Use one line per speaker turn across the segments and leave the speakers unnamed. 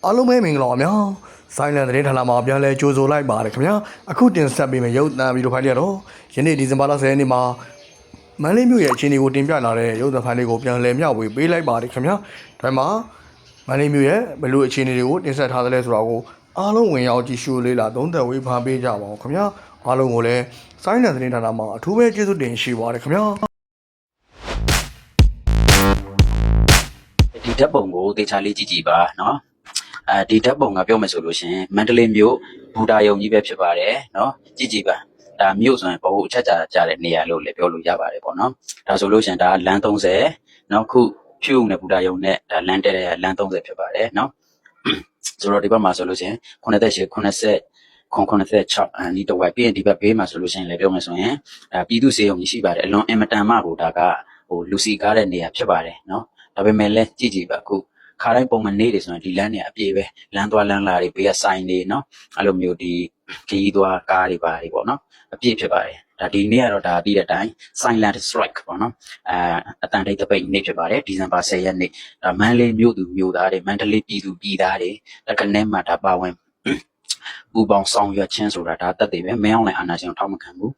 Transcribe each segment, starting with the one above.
အားလုံးပဲမင်္ဂလာပါဗျာဆိုင်လန်သတင်းဌာနမှာပြန်လဲကြိုဆိုလိုက်ပါတယ်ခင်ဗျာအခုတင်ဆက်ပေးမယ့်ရုပ်သံဗီဒီယိုဖိုင်လေးကတော့ယနေ့ဒီဇင်ဘာလ10ရက်နေ့မှာမန္တလေးမြို့ရဲ့အခြေအနေကိုတင်ပြလာတဲ့ရုပ်သံဖိုင်လေးကိုပြန်လဲမျှဝေပေးလိုက်ပါတယ်ခင်ဗျာဒါမှမန္တလေးမြို့ရဲ့ဘယ်လိုအခြေအနေတွေကိုတင်ဆက်ထားသလဲဆိုတာကိုအားလုံးဝင်ရောက်ကြည့်ရှုလေ့လာသုံးသပ်ဝေဖန်ပေးကြပါဦးခင်ဗျာအားလုံးကိုလည်းဆိုင်လန်သတင်းဌာနမှာအထူးပဲကျေးဇူးတင်ရှိပါတယ်ခင်ဗျာဒ
ီဓာတ်ပုံကိုသေချာလေးကြည့်ကြည့်ပါနော်ဒီဓာတ်ပုံကပြောမယ်ဆိုလို့ရှင်မန္တလေးမြို့ဘူတာယုံကြီးပဲဖြစ်ပါတယ်နော်ကြည့်ကြည့်ပါဒါမြို့ဆိုရင်ဘို့အချက်ကြတဲ့နေရာလို့လည်းပြောလို့ရပါတယ်ပေါ့နော်ဒါဆိုလို့ရှင်ဒါလမ်း30နော်ခုဖြူနဲ့ဘူတာယုံနဲ့ဒါလမ်းတဲ့လမ်း30ဖြစ်ပါတယ်နော်ဆိုတော့ဒီဘက်မှာဆိုလို့ရှင်98 96ဒီတော့ဝိုင်ပြီးရင်ဒီဘက်ဘေးမှာဆိုလို့ရှင်လည်းပြောမယ်ဆိုရင်ဒါပြည်သူစေယုံကြီးရှိပါတယ်အလွန်အင်မတန်မှကိုဒါကဟိုလူစီကားတဲ့နေရာဖြစ်ပါတယ်နော်ဒါပေမဲ့လည်းကြည့်ကြည့်ပါခုခါတိုင်းပုံမှန်နေတယ်ဆိုရင်ဒီလမ်းတွေအပြည့်ပဲလမ်းသွားလမ်းလာတွေဘေးကဆိုင်နေနော်အဲ့လိုမျိုးဒီခရီးသွားကားတွေပါတယ်ပေါ့နော်အပြည့်ဖြစ်ပါတယ်ဒါဒီနေ့ကတော့ဒါပြီးတဲ့အတိုင်း silent strike ပေါ့နော်အတန်တိတ်တပိတ်နေ့ဖြစ်ပါတယ်ဒီဇင်ဘာ10ရက်နေ့ဒါမန္တလေးမြို့သူမြို့သားတွေမန္တလေးပြည်သူပြည်သားတွေတက္ကသိုလ်မှာဒါပါဝင်ပူပေါင်းဆောင်ရွက်ခြင်းဆိုတာဒါတက်တယ်ပဲမင်းအောင်လည်းအာဏာရှင်ထောက်မခံဘူး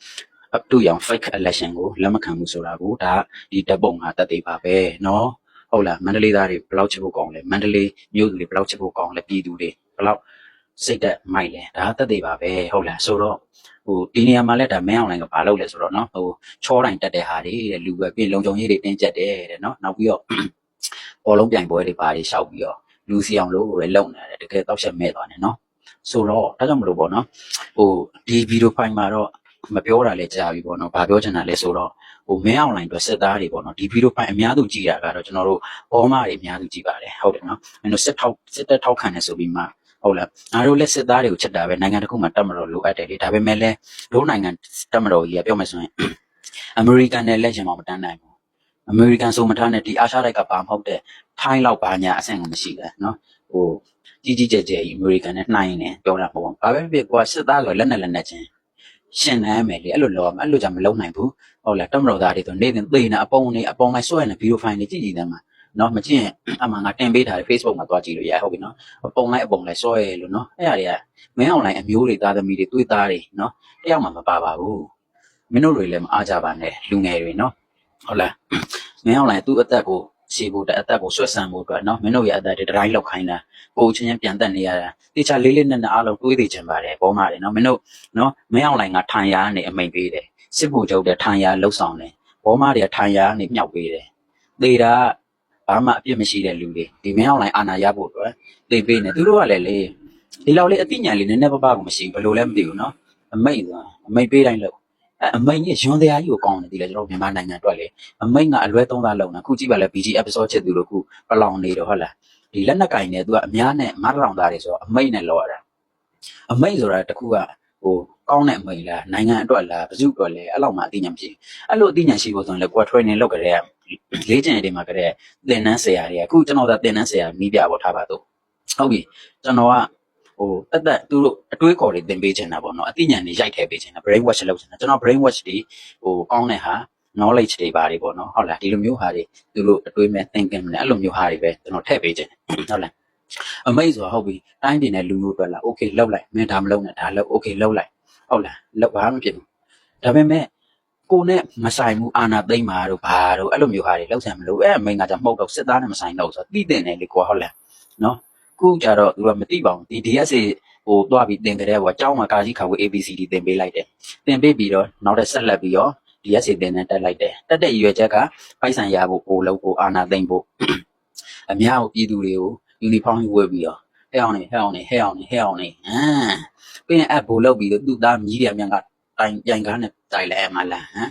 up to ရောင် fake election ကိုလက်မခံဘူးဆိုတာကိုဒါဒီတပ်ပုံကတက်တယ်ပါပဲနော်ဟုတ်လားမန္တလေးသားတွေဘယ်လောက်ချစ်ဖို့ကောင်းလဲမန္တလေးမြို့သူတွေဘယ်လောက်ချစ်ဖို့ကောင်းလဲပြည်သူတွေဘယ်လောက်စိတ်သက်မိုက်လဲဒါတက်သေးပါပဲဟုတ်လားဆိုတော့ဟိုဒီနေရာမှာလည်းဒါမင်းအောင်လိုင်းကဘာလုပ်လဲဆိုတော့နော်ဟိုချောတိုင်းတက်တဲ့ဟာတွေတဲ့လူပဲပြင်လုံချုံရေးတွေတင်းကျပ်တယ်တဲ့နော်နောက်ပြီးတော့ဘောလုံးပြိုင်ပွဲတွေပါတွေရှောက်ပြီးတော့လူစီအောင်လို့ပဲလုံနေတယ်တကယ်တောက်ချက်မဲ့သွားတယ်နော်ဆိုတော့ဒါကြောင့်မလို့ပေါ့နော်ဟိုဒီဗီဒီယိုဖိုင်မှာတော့မပြောတာလည်းကြားပြီပေါ့နော်ဘာပြောချင်တာလဲဆိုတော့ဟိုမင်းအောင်လိုင်းအတွက်စစ်သားတွေပေါ့နော်ဒီဗီဒီယိုဖိုင်အများစုကြည့်တာကတော့ကျွန်တော်တို့ဘောမတွေအများစုကြည့်ပါတယ်ဟုတ်တယ်နော်မင်းတို့စစ်တပ်ထောက်ခံနေဆိုပြီးမှဟုတ်လားငါတို့လက်စစ်သားတွေကိုချက်တာပဲနိုင်ငံတစ်ခုမှာတက်မတော်လိုအပ်တယ်လေဒါပေမဲ့လည်းတို့နိုင်ငံတက်မတော်ကြီးကပြောမယ်ဆိုရင်အမေရိကန်နဲ့လက်ချင်မှမတန်းနိုင်ဘူးအမေရိကန်ဆိုမထားနဲ့ဒီအာရှတိုက်ကဘာမဟုတ်တဲ့ထိုင်းလောက်ဘာညာအဆင့်ကမရှိဘူးနော်ဟိုကြီးကျယ်ကြီးအမေရိကန်နဲ့နှိုင်းနေပြောတာပေါ့ဘာပဲဖြစ်ကွာစစ်သားဆိုလက်နဲ့ချင်းရှင်နိုင်မယ်လေအဲ့လိုလောအဲ့လိုကြမလုံးနိုင်ဘူးဟုတ်လားတက်မတော်သားတွေဆိုနေတင်သေနေအပုံလိုက်ဆွဲနေဗီဒီယိုဖိုင်တွေကြည့်ကြည့်တယ်မှာနော်မကြည့်ရင်အမှန်ကတင်ပေးထားတယ် Facebook မှာသွားကြည့်လို့ရဟုတ်ပြီနော်အပုံလိုက်ဆွဲလို့နော်အဲ့အရာတွေကမင်းအွန်လိုင်းအမျိုးတွေသားသမီးတွေတွေးသားတွေနော်တယောက်မှမပါပါဘူးမင်းတို့တွေလည်းမအားကြပါနဲ့လူငယ်တွေနော်ဟုတ်လားမင်းအွန်လိုင်းသူ့အသက်ကိုရှေ့ဖို့အသက်ကိုဆွတ်ဆန်ဖို့အတွက်နော်မင်းတို့ရဲ့အသက်တွေတတိုင်းလောက်ခိုင်းတာကိုချင်းပြန်တက်နေရတာတေချာလေးနဲ့အားလုံးတွေးသေးချင်ပါတယ်ဘောမတွေနော်မင်းတို့နော်မင်းအွန်လိုင်းကထိုင်ရနေအမိန်ပေးတယ်စစ်ဖို့ချုပ်တဲ့ထိုင်ရလှုပ်ဆောင်တယ်ဘောမတွေကထိုင်ရနေမြောက်ပေးတယ်သေတာဘာမှအပြစ်မရှိတဲ့လူတွေဒီမင်းအွန်လိုင်းအာဏာရဖို့အတွက်သိပေးနေသူတို့ကလည်းလေဒီလောက်လေးအသိဉာဏ်လေးနည်းနည်းပါးကိုမရှိဘူးဘယ်လိုလဲမသိဘူးနော်အမိတ်ပေးတိုင်းလို့အမိတ်ကြီးရွန်တရားကြီးကိုကောင်းတယ်ဒီလေကျွန်တော်မြန်မာနိုင်ငံအတွက်လေအမိတ်ကအလွဲသုံးသားလုံးတာခုကြည့်ပါလဲ BG episode ချစ်သူတို့ခုပလောင်နေတော့ဟုတ်လားဒီလက်နက်ကင်နေသူကအများနဲ့မတ်တောင်သားတွေဆိုတော့အမိတ်နဲ့လောရတာအမိတ်ဆိုတာတခုကဟိုကောင်းတဲ့အမိတ်လားနိုင်ငံအတွက်လားဘယ်သူအတွက်လဲအဲ့လောက်မှအသိဉာဏ်မရှိအဲ့လိုအသိဉာဏ်ရှိဖို့ဆိုရင်လေကိုယ် training လုပ်ကြတဲ့လေ့ကျင့်ရေးတွေမှာကြတဲ့သင်တန်းဆရာတွေကအခုကျွန်တော်ကသင်တန်းဆရာမိပြပေါ်ထားပါတော့ဟုတ်ပြီကျွန်တော်ကဟိုတက်သူတို့အတွေးခေါ်တွေသင်ပေးချင်တာပေါ့နော်အသိဉာဏ်တွေရိုက်ထည့်ပေးချင်တာ brain wash လုပ်ချင်တာကျွန်တော် brain wash တွေဟိုကောင်းတဲ့ဟာ knowledge တွေပါတယ်ပေါ့နော်ဟုတ်လားဒီလိုမျိုးဟာတွေသူတို့အတွေးမဲ့ thinking နဲ့အဲ့လိုမျိုးဟာတွေပဲကျွန်တော်ထည့်ပေးချင်တယ်ဟုတ်လားအမိတ်ဆိုတာဟုတ်ပြီတိုင်းပြည်နဲ့လူမျိုးတွေလား okay လောက်လိုက်မင်းဒါမလုပ်နဲ့ဒါလုပ် okay လောက်လိုက်ဟုတ်လားလောက်ဘာမှမဖြစ်ဘူးဒါပေမဲ့ကိုနဲ့မဆိုင်ဘူးအာနာသိမ့်ပါတို့ဘာတို့အဲ့လိုမျိုးဟာတွေလောက်ဆံမလို့အဲ့အမိန်ကကြမှုတ်တော့စစ်သားနဲ့မဆိုင်တော့ဆိုသိတဲ့နယ်လေကွာဟုတ်လားနော်ခုကြတော့သူကမသိပါဘူးဒီ DSA ဟိုတွားပြီးသင်ကြတဲ့ကွာအเจ้าမှာကာကြီးခါဝေး ABCD သင်ပေးလိုက်တယ်သင်ပေးပြီးတော့နောက်တစ်ဆက်လက်ပြီးတော့ DSA သင်နဲ့တက်လိုက်တယ်တက်တဲ့ရွယ်ချက်ကပိုက်ဆံရဖို့ပို့လို့ပို့အာနာသိမ့်ဖို့အများကိုပြည်သူတွေကိုယူနီဖောင်းဝတ်ပြီးတော့ဟဲ့အောင်နေပြီးရင်အဘိုးလောက်ပြီးတော့သူ့သားမြည်ရမြန်ကတိုင်ကားနဲ့တိုင်လဲမလားဟမ်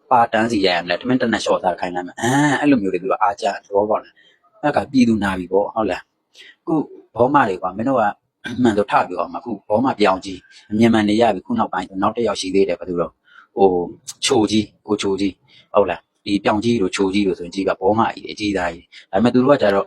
ပါတန်းစီရရမလားတမင်တနက်လျှော့သားခိုင်းလိုက်မယ်အဲ့လိုမျိုးတွေသူကအားကြတော့ပေါ့လားအဲ့ကပြည်သူနာပြီပေါ့ဟုတ်လားခုဘောမတွေကမင်းတို့ကမှန်တော့ထပြောအောင်အခုဘောမပြောင်းကြီးအမြင်မှန်နေရပြီခုနောက်ပိုင်းနောက်တစ်ယောက်ရှိသေးတယ်ဘာလို့တော့ဟိုချိုကြီးဟုတ်လားဒီပြောင်းကြီးတို့ချိုကြီးတို့ဆိုရင်ကြီးကဘောမကြီးအကြီးသားကြီးဒါပေမဲ့သူတို့ကကြတော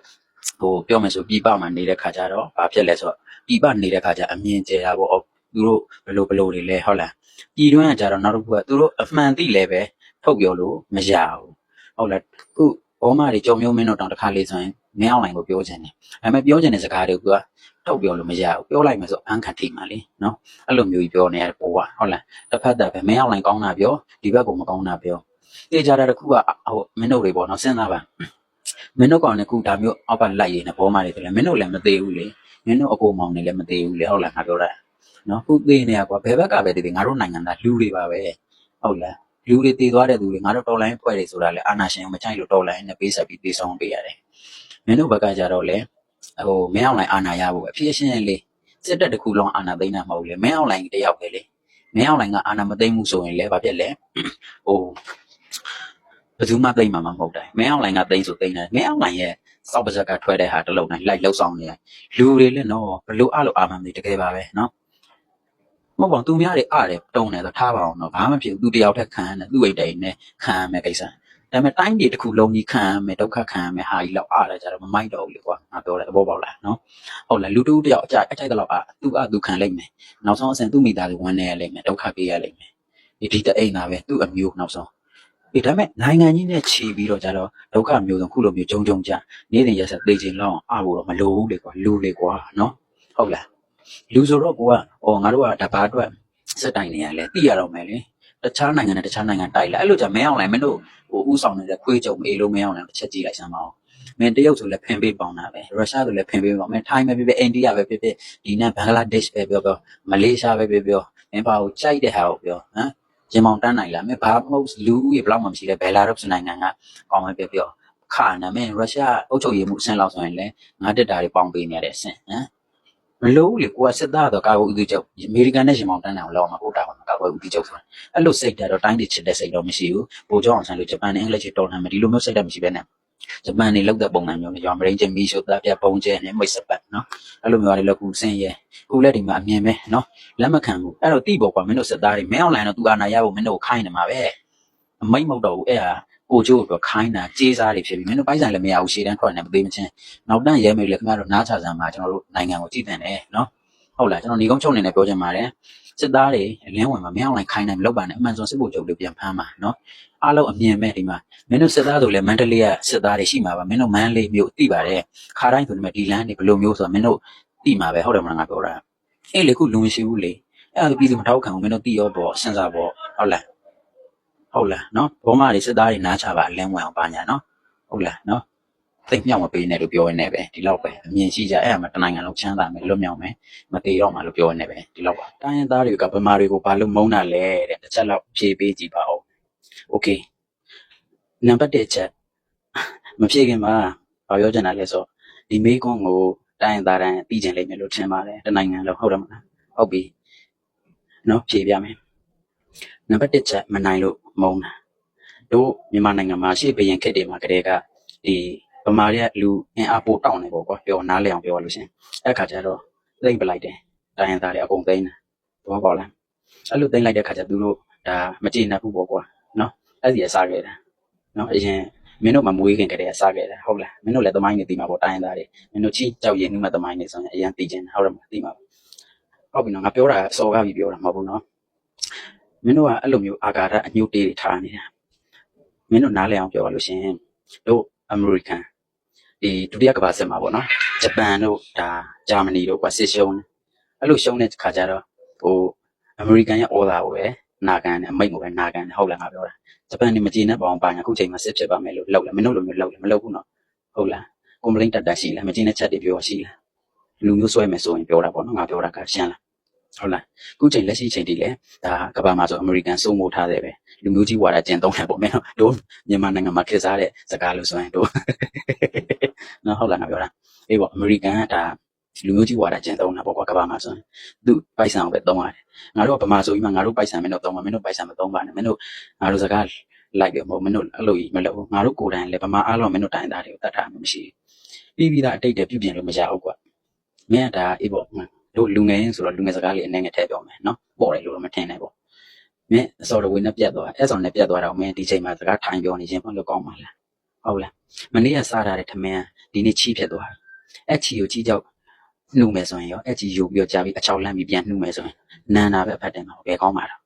့ဟိုပြောမယ်ဆိုပြပမှာနေတဲ့ခါကျတော့ဘာဖြစ်လဲဆိုတော့ပြပနေတဲ့ခါကျအမြင်ကျတာပေါ့သူတို့ဘယ်လိုတွေလဲဟုတ်လားပြည်တွင်းကကြတော့နောက်တစ်ခုကသူတို့အမှန်သိလဲပဲထုတ်ပြောလို့မရဘူးဟုတ်လားခု ဘောမတွေကြော်မျိုးမင်းတို့တောင်တစ်ခါလေးဆိုရင်မင်းအောင်လိုင်ကိုပြောချင်တယ်ဒါပေမဲ့ပြောချင်တဲ့စကားတွေကိုကထုတ်ပြောလို့မရဘူးပြောလိုက်မှဆိုအန်းခံထိမှလေနော်အဲ့လိုမျိုးကြီးပြောနေရတဲ့ပိုးကဟုတ်လားတစ်ဖက်သက်ပဲမင်းအောင်လိုင်ကောင်းတာပြောဒီဘက်ကမကောင်းတာပြောတေးကြတာတစ်ခုကဟိုမင်းတို့တွေပေါ့နော်စဉ်းစားပါမင်းတို့ကောင်လည်းခုဒါမျိုးအောက်ကလိုက်ရနေဘောမတွေဆိုလည်းမင်းတို့လည်းမသေးဘူးလေမင်းတို့အကိုမောင်တွေလည်းမသေးဘူးလေဟုတ်လားငါပြောတာနော်ခုသေးနေရကွာဘယ်ဘက်ကပဲတည်ငါတို့နိုင်ငံသားလူတွေပါပဲဟုတ်လားလူတွေတည်သွားတဲ့သူတွေငါတို့တော်လိုင်းဖွဲ့တွေဆိုတာလေအာနာရှင်ကိုမချိုက်လို့တော်လိုင်းနဲ့ပေးဆက်ပြီးတည်ဆောင်ပေးရတယ်မင်းတို့ဘက်ကကြတော့လေဟိုမင်းအောင်လိုင်အာနာရဖို့အဖြစ်ရှင်းလေးစစ်တပ်တစ်ခုလုံးအာနာသိမ်းတာမဟုတ်လေမင်းအောင်လိုင်တယောက်ပဲလေမင်းအောင်လိုင်ကအာနာမသိမ်းမှုဆိုရင်လည်းဘာဖြစ်လဲဟိုဘယ်သူမှသိမ်းမှာမဟုတ်တယ်မင်းအောင်လိုင်ကသိမ်းဆိုသိမ်းတယ်မင်းအောင်လိုင်ရဲ့စောက်ပါဇက်ကထွက်တဲ့ဟာတစ်လုံးတိုင်းလိုက်လှုပ်ဆောင်နေတယ်လူတွေလည်းနော်ဘလို့အားလို့အာမန်တွေတကယ်ပါပဲနော်မဟုတ်ပါဘူးသူများတွေအားတယ်တုံးတယ်ဆိုထားပါအောင်တော့ဘာမှဖြစ်ဘူးသူတယောက်ထက်ခံရတယ်သူ့အိတ်တိုင်နဲ့ခံရမယ်ကိစ္စဒါပေမဲ့တိုင်းပြည်တစ်ခုလုံးကြီးခံရမယ်ဒုက္ခခံရမယ်ဟာကြီးလောက်အားရကြတော့မမိုက်တော့ဘူးလေကွာငါပြောတယ်သဘောပေါက်လားနော်ဟုတ်လားလူတူတယောက်အကြိုက်တော့သူခံလိုက်မယ်နောက်ဆုံးအဆင့်သူ့မိသားစုဝန်နေရလိမ့်မယ်ဒုက္ခပေးရလိမ့်မယ်ဒီတအိမ်သာပဲသူ့အမျိုးနောက်ဆုံးဒါပေမဲ့နိုင်ငံကြီးနဲ့ခြီးပြီးတော့ကြတော့ဒုက္ခမျိုးစုံခုလိုမျိုးဂျုံကြနေ့စဉ်ရက်ဆက်သိချင်းလောက်အောင်အားဖို့တော့မလိုဘူးလေကွာလူလေကွာနော်ဟုတ်လားလူဆိုတော့ကိုကငါတို့ကဒါဘာအတွက်စက်တိုင်နေရလဲသိရတော့မယ်လေတခြားနိုင်ငံနဲ့တခြားနိုင်ငံတိုက်လိုက်အဲ့လိုကြမင်းအောင်လိုက်မင်းတို့ဟိုဥဆောင်နေတဲ့ခွေးကြုံအေးလို့မင်းအောင်လိုက်တစ်ချက်ကြည့်လိုက်စမ်းပါဦးမင်းတရုတ်ဆိုလည်းဖင်ပေးပေါင်းတာပဲရုရှားဆိုလည်းဖင်ပေးပေါင်းမင်းထိုင်းပဲဖြစ်အိန္ဒိယပဲဖြစ်ဒီနဲ့ဘင်္ဂလားဒေ့ရှ်ပဲပြောမလေးရှားပဲပြောမင်းဘာကိုကြိုက်တဲ့ဟာကိုပြောဟမ်ဂျင်မောင်တန်းနိုင်လားမင်းဘာမဟုတ်လူဦးရေဘလောက်မှမရှိတဲ့ဘယ်လာတော့နိုင်ငံကကောင်းပဲပြောခါနာမင်းရုရှားအုပ်ချုပ်ရေးမှုအဆင့်လောက်ဆိုရင်လည်းငါတက်တာတွေပေါင်းပေးနေရတဲ့အဆင့်ဟမ်မလို့လေကိုကစစ်သားတော့ကာကွယ်ဦးစီးချုပ်အမေရိကန်နဲ့ရှင်မောင်တန်းတယ်အောင်လောက်မှာဟုတ်တာပါကာကွယ်ဦးစီးချုပ်ဆိုတာအဲ့လိုစိတ်ဓာတ်တော့တိုင်းပြည်ချစ်တဲ့စိတ်တော့မရှိဘူးပို့ကြောအောင်ဆန်းလို့ဂျပန်နဲ့အင်္ဂလိပ်ချစ်တော်နိုင်မယ်ဒီလိုမျိုးစိတ်ဓာတ်မရှိဘဲနဲ့ဂျပန်နေလောက်တဲ့ပုံစံမျိုးရောမရင်းချင်းမီရှို့သားပြပုံကျဲနဲ့မိတ်ဆက်ပတ်နော်အဲ့လိုမျိုးတွေလောက်ကူစင်ရဲခုလက်ဒီမှာအမြင်ပဲနော်လက်မခံဘူးအဲ့တော့တိပေါ်ကွာမင်းတို့စစ်သားတွေမင်းအောင်လိုင်းတော့သူအာနာရဖို့မင်းတို့ခိုင်းနေမှာပဲအမိတ်မဟုတ်တော့ဘူးအဲ့ဟာကိုကျိုးတော့ခိုင်းတာကြေးစားတွေဖြစ်ပြီးမင်းတို့ပိုက်ဆိုင်လည်းမရဘူးရှေ့တန်းထွက်နေမသိမချင်းနောက်တန်းရဲမေလည်းခင်ဗျားတို့နားချစမ်းမှာကျွန်တော်တို့နိုင်ငံကိုကြည့်တင်တယ်နော်ဟုတ်လားကျွန်တော်ညီကုန်းချုပ်နေနဲ့ပြောချင်ပါတယ်စစ်သားတွေအလင်းဝင်မှာမင်းအောင်လိုက်ခိုင်းနိုင်မလုပ်ပါနဲ့အမှန်ဆိုစစ်ဖို့ချုပ်လို့ပြန်ဖမ်းပါနော်အားလုံးအမြင်မဲ့ဒီမှာမင်းတို့စစ်သားဆိုလဲမန္တလေးကစစ်သားတွေရှိမှာပါမင်းတို့မန္တလေးမျိုးသိပါတယ်ခါတိုင်းဆိုဒီလမ်းတွေဘယ်လိုမျိုးဆိုတော့မင်းတို့သိမှာပဲဟုတ်တယ်မလားငါပြောတာအဲ့လေခုလူမရှိဘူးလေအဲ့ဒါပြည်သူမထောက်ခံဘူးမင်းတို့သိရောပေါ့စဉ်းစားပေါ့ဟုတ်လားနော်ဘောမတွေစစ်သားတွေနားချပါအလင်းဝင်အောင်ပါညာနော်ဟုတ်လားနော်သိမြောက်မပေးနဲ့လို့ပြောရနေပဲဒီလောက်ပဲအမြင်ရှိကြအဲ့ဒါမှတနိုင်ငံလုံးချမ်းသာမယ်လွတ်မြောက်မယ်မသေးတော့မှလို့ပြောရနေပဲဒီလောက်ပါတိုင်းရင်းသားတွေကဗမာတွေကိုဘာလို့မုန်းတာလဲတဲ့တစ်ချက်လောက်ဖြေပေးကြည့်ပါဦးโอเคနံပါတ်1ချက်မဖြေခင်မှာဘာပြောချင်တာလဲဆိုဒီမေးခွန်းကိုတိုင်းရင်းသားတိုင်းသိချင်လိမ့်မယ်လို့ထင်ပါတယ်တနိုင်ငံလုံးဟုတ်တယ်မလားဟုတ်ပြီနော်ဖြေပြမယ်နံပါတ်1ချက်မနိုင်လို့မုန်းတာတို့မြန်မာနိုင်ငံမှာရှေ့ဘရင်ခက်တွေမှာကတည်းကဒီဗမာတွေကလူအင်အားပိုတောင်းနေပေါ့ကွာပြောနားလဲအောင်ပြောလို့ရှင်အဲ့ခါကျတော့သိမ့်ပလိုက်တယ်တိုင်းရင်းသားတွေအကုန်သိမ်းတာဘောပေါက်လားအဲ့လိုသိမ့်လိုက်တဲ့ခါကျသူတို့ဒါမကြည်နပ်ဘူးပေါ့ကွာနော်အဲ့ဒီအစားခဲ့တာနော်အရင်မင်းတို့မမွေးခင်ကတည်းကစားခဲ့တာဟုတ်လားမင်းတို့လည်းသမိုင်းနေသိမှာပေါ့တိုင်းရင်းသားတွေမင်းတို့ချီကြောက်ရင်နှုတ်မှသမိုင်းနေဆိုရင်အရင်သိချင်ဟုတ်တယ်မသိမှာဟုတ်ပြီနော်ငါပြောတာစော်ကားပြီးပြောတာမဟုတ်ဘူးနော်မင်းတို့ကအဲ့လိုမျိုးအာဃာတအညှို့တေးတွေထားနေတာမင်းတို့နားလဲအောင်ပြောရလို့ရှင်တို့အမေရိကန်ဒီဒုတိယကမ္ဘာစစ်မှာပေါ့နော်ဂျပန်တို့ဒါဂျာမနီတို့ကွာစစ်ရှုံးအဲ့လိုရှုံးတဲ့ခါကျတော့ဟိုအမေရိကန်ရဲ့အော်ဒါကိုပဲနာခံတယ်အမိတ်ကိုပဲနာခံတယ်ဟုတ်လားငါပြောတာဂျပန်နေမကြည်နဲ့ပေါ့အောင်ပါညာအခုချိန်မှာစစ်ဖြစ်ပါမယ်လို့လောက်လားမင်းတို့လိုမျိုးလောက်လားမလောက်ဘူးနော်ဟုတ်လားကွန်ပလိန့်တက်ရှိလားမကြည်နဲ့ချက်တွေပြောရှိလားလူမျိုးဆွဲမယ်ဆိုရင်ပြောတာပေါ့နော်ငါပြောတာကရှင်းလားဟုတ်လားအခုချိန်လက်ရှိချိန်တည်းလေဒါကဘာမှဆိုအမေရိကန်စိုးမိုးထားတယ်ပဲလူမျိုးကြီးဝါဒကျင့်သုံးတယ်ပေါ့မင်းတို့မြန်မာနိုင်ငံမှာခေတ်စားတဲ့စကားလို့ဆိုရင်တို့နော်ဟုတ်လားငါပြောတာအေးပေါ့အမေရိကန်ကဒါလူမျိုးကြီးဝါဒကျင့်သုံးတာပေါ့ကွာကဘာမှဆိုရင်သူပိုက်ဆံကိုပဲသုံးရတယ်ငါတို့ကဗမာဆိုပြီးမှငါတို့ပိုက်ဆံမင်းတို့သုံးပါမင်းတို့ပိုက်ဆံမသုံးပါနဲ့မင်းတို့ငါတို့စကားလိုက်တယ်မဟုတ်မင်းတို့အဲ့လိုကြီးမလုပ်ဘူးငါတို့ကိုယ်တိုင်လည်းဗမာအားလုံးမင်းတို့တိုင်းသားတွေကိုတတ်တာမရှိဘူးပြီးသားအတိတ်တပြုပြင်လို့မရဘူးကွာမင်းကဒါအေးပေါ့တို့လူငယ်ရင်းဆိုတော့လူငယ်စကားလေးအနေနဲ့ထည့်ပြောမယ်နော်ပေါ်တယ်လို့တော့မထင်နဲ့ပေါ့မင်းအစော်တော်ဝင်နဲ့ပြတ်သွားအဲ့ဆောင်နဲ့ပြတ်သွားတော့မင်းဒီချိန်မှာစကားထိုင်ပြောနေခြင်းဘာလို့ကောင်းမှာလဲဟုတ်လားမနေ့ကစားထားတဲ့ထမင်းဒီနေ့ချီးဖြစ်သွားအဲ့ချီကိုချီးကြောက်နှုတ်မယ်ဆိုရင်ရောအဲ့ချီယူပြီးတော့ကြာပြီးအချောက်လန့်ပြီးပြန်နှုတ်မယ်ဆိုရင်နန်းနာပဲအဖတ်တယ်မှာဘယ်ကောင်းမှာတော့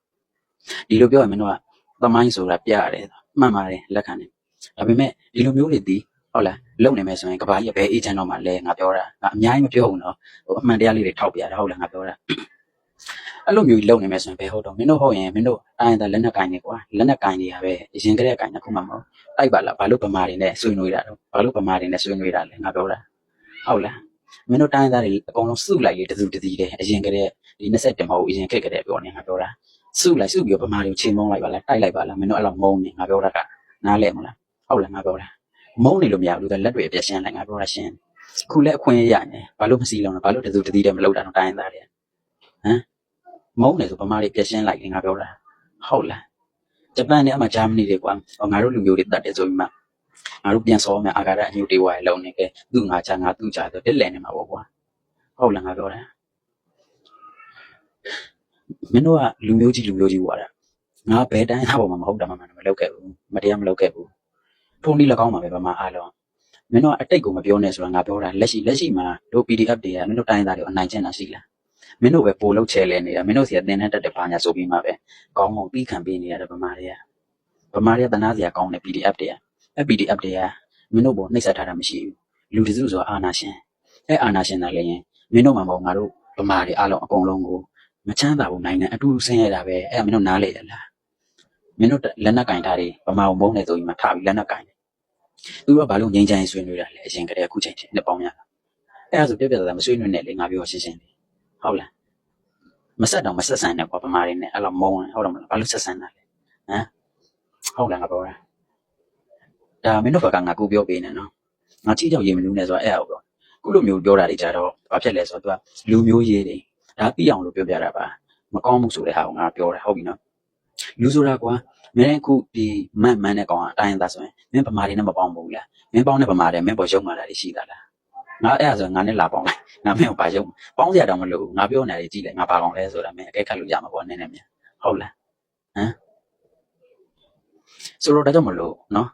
ဒီလိုပြောရင်မင်းတို့ကသမိုင်းဆိုတာပြရတယ်မှန်ပါတယ်လက်ခံတယ် ဒါပေမဲ့ဒီလိုမျိုးတွေဒီဟုတ်လားလုံနေမယ်ဆိုရင်ကဘာကြီးဘယ်အေဂျင့်တော့မှလဲငါပြောတာငါအများကြီးမပြောဘူးနော်ဟိုအမှန်တရားလေးတွေထောက်ပြတာဟုတ်လားငါပြောတာအဲ့လိုမျိုးလုံနေမယ်ဆိုရင်ဘယ်ဟုတ်တော့မင်းတို့ဟုတ်ရင်မင်းတို့တိုင်းတဲ့လက်နက်ကင်နေကွာလက်နက်ကင်နေရပဲအရင်ကတည်းကင်နေခုမှမဟုတ်တိုက်ပါလားဘာလို့ဗမာတွေနဲ့ဆွေးနွေးတာတော့ဘာလို့ဗမာတွေနဲ့ဆွေးနွေးတာလဲငါပြောတာဟုတ်လားမင်းတို့တိုင်းသားတွေအကုန်လုံးစုလိုက်လေတစုတစည်းတဲ့အရင်ကတည်းကဒီ20မဟုတ်အရင်ခက်ကတည်းကပြောနေငါပြောတာစုလိုက်စုပြီးဗမာတွေကိုချိန်မုံလိုက်ပါလားတိုက်လိုက်ပါလားမင်းတို့အဲ့လိုမုံနေငါပြောတာကနားလဲမလားဟုတ်လားငါပြောတာမုံနေလို့မရဘူးသူကလက်တွေအပြည့်ရှင်းလိုက်ငါပြောတာရှင်းခုလည်းအခွင့်ရရတယ်ဘာလို့မစီလုံးလဲဘာလို့တစုတစည်းတည်းမလုပ်တာတော့တိုင်းသားတွေဟမ်မုံနေဆိုဗမာတွေပြည့်ရှင်းလိုက်လေငါပြောတာဟုတ်လားဂျပန်နဲ့အမှဂျာမနီတွေကွာငါတို့လူမျိုးတွေတတ်တယ်ဆိုပြီးမှငါတို့ပြန်စောမယ်အာကာဒအညူတေဝါရလုံးနေကဲသူ့ငါချာငါသူ့ချာဆိုတက်လဲနေမှာပေါ့ကွာဟုတ်လားငါပြောတာမင်းတို့ကလူမျိုးကြီးဝါတာငါဘယ်တိုင်းသားပေါ်မှာမဟုတ်တာမှမလုပ်ခဲ့ဘူးမတရားမလုပ်ခဲ့ဘူးထုံးဒီ၎င်းမှာပဲဗမာအားလုံးမင်းတို့ကအတိတ်ကိုမပြောနဲ့ဆိုတာငါပြောတာလက်ရှိမှာတို့ PDF တွေကမင်းတို့တိုင်းသားတွေကိုအနိုင်ကျင့်တာရှိလားမင်းတို့ပဲပို့လို့ချဲလဲနေတာမင်းတို့စီကသင်တန်းတက်တဲ့ဘာညာဆိုပြီးမှပဲကောင်းကောင်းပြီးခံပေးနေရတယ်ဗမာတွေကတနာစရာကောင်းတယ် PDF တွေကအဲ့ PDF တွေကမင်းတို့ပေါ်နှိပ်စက်ထားတာမရှိဘူးလူတစုဆိုတာအာနာရှင်အဲ့အာနာရှင်သားလည်းရင်မင်းတို့မှမဟုတ်ငါတို့ဗမာတွေအားလုံးအကုန်လုံးကိုမချမ်းသာဘူးနိုင်တဲ့အတူဆင်းရတာပဲအဲ့မင်းတို့နားလေရလားမင်းတို့လက်နက်ကင်ထားတွေဗမာကိုမုန်းနေဆိုပြီးမှထပြီးလက်နက်ကင်တယ်သူကဘာလို့ငြိမ်းချမ်းရေးဆွေးနွေးတာလဲအရင်ကတည်းကအခုချိန်ထိနှစ်ပေါင်းများအဲ့ဒါဆိုပြပြသားမဆွေးနွေးနဲ့လေငါပြောရှင်းရှင်းလေးဟုတ်လားမဆက်တော့မဆက်ဆန်နဲ့ကွာဗမာတွေနဲ့အဲ့လိုမုန်းဟုတ်တော့မလားဘာလို့ဆက်ဆန်တာလဲဟုတ်လားငါပြောတာဒါမင်းတို့ဘက်ကငါကူပြောပေးနေနော်ငါချီကြောက်ရေးမလို့နဲ့ဆိုတော့အဲ့ဟုတ်ခုလိုမျိုးပြောတာတွေကြတော့ဘာဖြစ်လဲဆိုတော့ तू လူမျိုးရေးတွေဒါပြီးအောင်လို့ပြောပြတာပါမကောင်းမှုဆိုတဲ့ဟာကိုငါပြောတယ်ဟုတ်ပြီနော်လူဆိုတာကွာမင်းအခုဒီမန်နဲ့ကောင်အတိုင်းသားဆိုရင်မင်းဗမာတွေနဲ့မပေါင်းဘူးလားမင်းပေါင်းတဲ့ဗမာတွေမင်းပေါ်ရုံမာတာတွေရှိတာလားငါအဲ့ဒါဆိုငါနဲ့လာပေါင်းလိုက်ငါမင်းကိုပါရုံပေါင်းစရာတော့မလိုဘူးငါပြောနေတယ်ကြည့်လိုက်ငါပါကောင်လဲဆိုတာမင်းအကဲခတ်လို့ရမှာပေါ့နည်းနည်းမြန်ဟုတ်လားဆိုတော့ဒါကြောင့်မလို့နော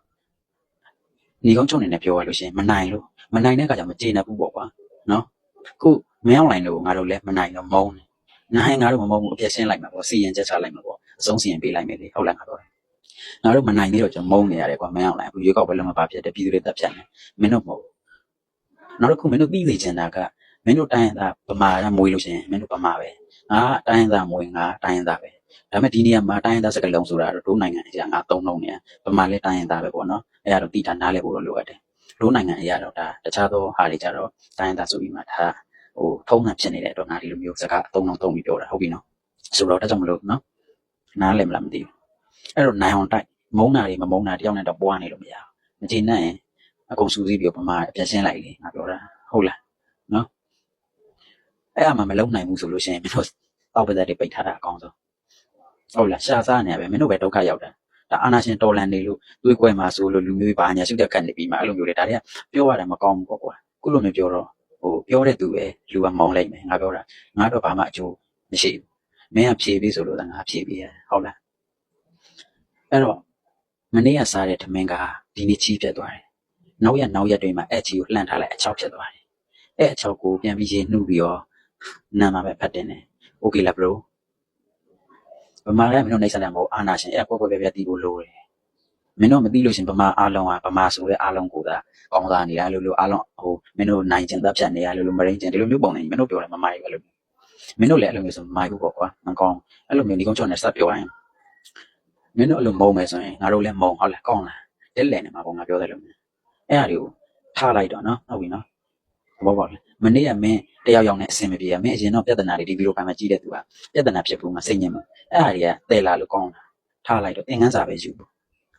်ညီကောင်းချုံနေနဲ့ပြောရလို့ရှိရင်မနိုင်တဲ့အခါကျမကျေနပ်ဘူးပေါ့ကွာနော်ခုမင်းအောင်လိုင်းလို့ငါတို့လည်းမနိုင်တော့မုန်းတယ်ငါတို့မမုန်းဘူးအပြည့်ရှင်းလိုက်မှာပေါ့စီရင်ချက်ချလိုက်မှာပေါ့အဆုံးစီရင်ပေးလိုက်မယ်လေဟုတ်လားငါပြောတယ်ငါတို့မနိုင်သေးတော့ကျွန်တော်မုန်းနေရတယ်ကွာမင်းအောင်လိုင်းအခုရွေးကောက်ပွဲလုံးမပါဖြစ်တယ်ပြည်သူတွေတက်ဖြတ်နေမင်းတို့မဟုတ်နောက်တစ်ခုမင်းတို့ပြီးသိချင်တာကမင်းတို့တိုင်းရင်းသားဗမာကမွေးလို့ရှိရင်မင်းတို့ဗမာပဲငါတိုင်းရင်းသားမွေးငါတိုင်းရင်းသားပဲဒါပေမဲ့ဒီနေရာမှာတိုင်းရင်းသားစကားလုံးဆိုတာတော့ဒိုးနိုင်ငံအရာငါသုံးလုံးနေဗမာလည်းတိုင်းရင်းသားပဲပေါ့နော်အဲ့ဒါတော့တိတာနားလဲဖို့တော့လိုအပ်တယ်ဒိုးနိုင်ငံအရာတော့ဒါတခြားသောဟာတွေကြတော့တိုင်းရင်းသားဆိုပြီးမှဒါထုံးနှံဖြစ်နေတဲ့အတွက်ငါဒီလိုမျိုးစကားအသုံးလုံးသုံးပြီးပြောတာဟုတ်ပြီနော်ဆိုတော့ဒါကြောင့်မလို့နော်နားလဲမလားမသိဘူးအဲ့တော့နိုင်အောင်တိုက်မုန်းတာတွေမမုန်းတာတယောက်နဲ့တော့ပွားနေလို့မရဘူးမကျေနပ်ရင်အကုန်စူးစီးပြီးဗမာအပြတ်ရှင်းလိုက်လေငါပြောတာဟုတ်လားနော်အဲ့အမှမလုံနိုင်ဘူးဆိုလို့ရှိရင်မင်းတို့တောက်ပသက်တွေပိတ်ထားတာအကောင်းဆုံးဟုတ်လားရှာစားနေရပဲမင်းတို့ပဲဒုက္ခရောက်တာဒါအာနာရှင်တော်လန်နေလို့တွေးကွဲမှာဆိုလို့လူမျိုးပါညာရှုတဲ့ကတ်နေပြီးမှအဲ့လိုမျိုးတွေဒါတွေကပြောရတာမကောင်းဘူးပေါ့ကွာခုလိုမျိုးပြောတော့ပြောတဲ့သူပဲလူကမောင်းလိုက်မယ်ငါပြောတာငါတော့ဘာမှအကျိုးမရှိဘူးမင်းကဖြေပြီးဆိုလို့ငါဖြေပြီးရဟုတ်လားအဲ့တော့မနေ့ကစားတဲ့ထမင်းကဒီနေ့ချီးပြတ်သွားတယ်နောက်ရက်တွေမှာအဲ့ချီကိုလှန်ထားလိုက်အချောက်ဖြစ်သွားတယ်အဲ့အချောက်ကိုပြန်ပြီးရေနှုတ်ပြီးတော့နာမပဲဖတ်တင်တယ်โอเคလား bro ဗမာလည်းမင်းတို့နှိမ့်ဆက်တယ်မဟုတ်အာနာရှင်အဲ့ကွက်ပြတီးဖို့လိုတယ်မင်းတို့မသိလို့ရှင်ဗမာအားလုံးကဗမာဆိုတဲ့အားလုံးကိုသာကောင်းစားနေတာလို့အားလုံးမင်းတို့နိုင်ကျင်သက်ဖြတ်နေရလို့မရင်းကျင်ဒီလိုမျိုးပုံနေမင်းတို့ပြောတယ်မမိုက်ဘူးလို့မင်းတို့လည်းအဲ့လိုမျိုးဆိုမိုက်ဘူးပေါ့ကွာမကောင်းအဲ့လိုမျိုးဒီကုန်းချောင်းနဲ့စပ်ပြောရင်မင်းတို့အဲ့လိုမုံမယ်ဆိုရင်ငါတို့လည်းမုံဟုတ်လားကောင်းလားတက်လဲနေမှာပေါ့ငါပြောတယ်လို့အဲ့ဟာတွေကိုထားလိုက်တော့နော်ဟုတ်ပြီနော်ဘောပေါ့လေမနေ့ကမင်းတယောက်ယောက်နဲ့အဆင်မပြေရမင်းအရင်တော့ပြဿနာတွေဒီဗီဒီယိုပိုင်းမှာကြည့်တဲ့သူကပြဿနာဖြစ်ဘူးမစိတ်ညစ်ဘူးအဲ့ဟာတွေကတဲလာလို့ကောင်းတာထားလိုက်တော့သင်ခန်းစာပဲယ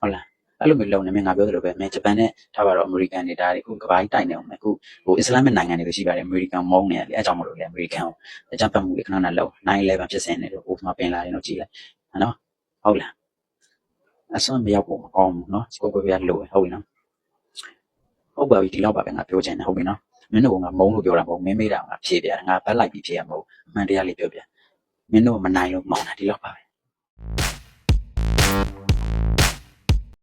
ူဟုတ်လားအဲ့လိုမျိုးလုံနေမင်းငါပြောသလိုပဲမင်းဂျပန်နဲ့ထားပါတော့အမေရိကန်တွေဒါတွေခုကဘာကြီးတိုက်နေအောင်မယ်ခုအစ္စလာမစ်နိုင်ငံတွေရှိပါတယ်အမေရိကန်မုန်းနေတယ်လေအဲ့ကြောင့်မလို့လေအမေရိကန်ကိုအကြမ်းဖက်မှုတွေခဏခဏလုပ်9/11ဖြစ်စင်နေတော့ဟိုမှာပင်လာတယ်တော့ကြည့်လိုက်နော်ဟုတ်လားအစွမ်းမရောက်ဘူးမကောင်းဘူးနော်ကိုယ်ကိုယ်ပြလို့ဟုတ်ပြီနော်ဟုတ်ပါပြီဒီလောက်ပါပဲငါပြောချင်တယ်ဟုတ်ပြီနော်မင်းတို့ကငါမုန်းလို့ပြောတာမဟုတ်မင်းမေးတာငါဖြေပြတယ်ငါဘက်လိုက်ပြီးဖြေရမဟုတ်အမှန်တရားလေးပြောပြမင်းတို့မနိုင်လို့မုန်းတာဒီလောက်ပါပဲ